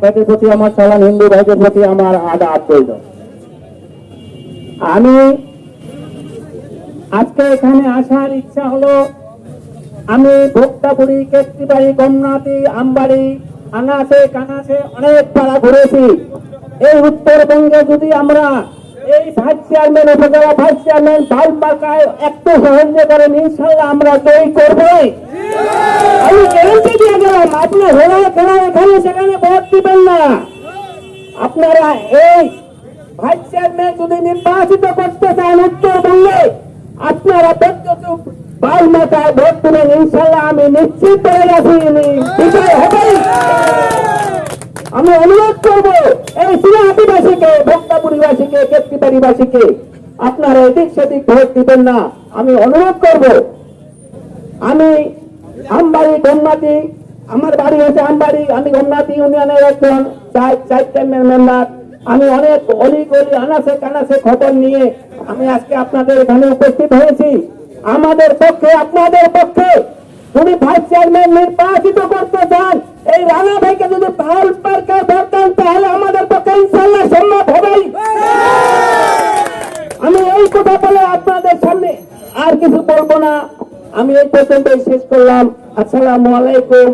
ভাইদের প্রতি আমার সালাম, হিন্দু ভাইদের প্রতি আমার আদাব রইল। আমি আজকে এখানে আসার ইচ্ছা হলো, আমি ভোক্তাপুরি, কেতকিবাড়ি, গমনাতি, আমবাড়ি, আনাসে কানাসে অনেক পাড়া ঘুরেছি। এই উত্তরবঙ্গে যদি আমরা এই ভাইস চেয়ারম্যান, উপজেলা ভাইস চেয়ারম্যান বাউল মার্কায় একটু সাহায্য করেন, ইনশাল্লাহ আমরা জয়ী করবই। আমি গ্যারান্টি দিয়ে গেলাম, আপনি হেলায় খেলায় এখানে সেখানে ভোট দিবেন না। আপনারা এই ভাইস চেয়ারম্যান যদি নির্বাচিত করতে চান উত্তরবঙ্গে, আপনারা বাউল মার্কায় ভোট দিবেন, ইনশাল্লাহ আমি নিশ্চিত করে গেছি বিজয় হবে। আমি অনুরোধ করবো এই সিরাহাটিবাসীকে, ভোক্তাপুরীবাসীকে, কেতকিবাড়িবাসীকে, আপনারা এদিক সেদিক ভোট দিবেন না, আমি অনুরোধ করব। আমি আমবাড়ি, গমনাতি, আমার বাড়ি হচ্ছে আমবাড়ি, আমি গমনাতি ইউনিয়নের একজন চেয়ারম্যান মেম্বার। আমি অনেক অলি গলি আনাসে কানাসে খবর নিয়ে আমি আজকে আপনাদের এখানে উপস্থিত হয়েছি। আমাদের পক্ষে, আপনাদের পক্ষে যদি ভাইস চেয়ারম্যান নির্বাচিত করতে চান, এই রানা ভাইকে যদি বাউল মার্কায় ভোট দেন, তাহলে আমাদের পক্ষে ইনশাল্লাহ সম্ভব হবেই। আমি এই কথা বলে আপনাদের সামনে আর কিছু বলবো না, আমি এই পর্যন্তই শেষ করলাম। আসসালামু আলাইকুম।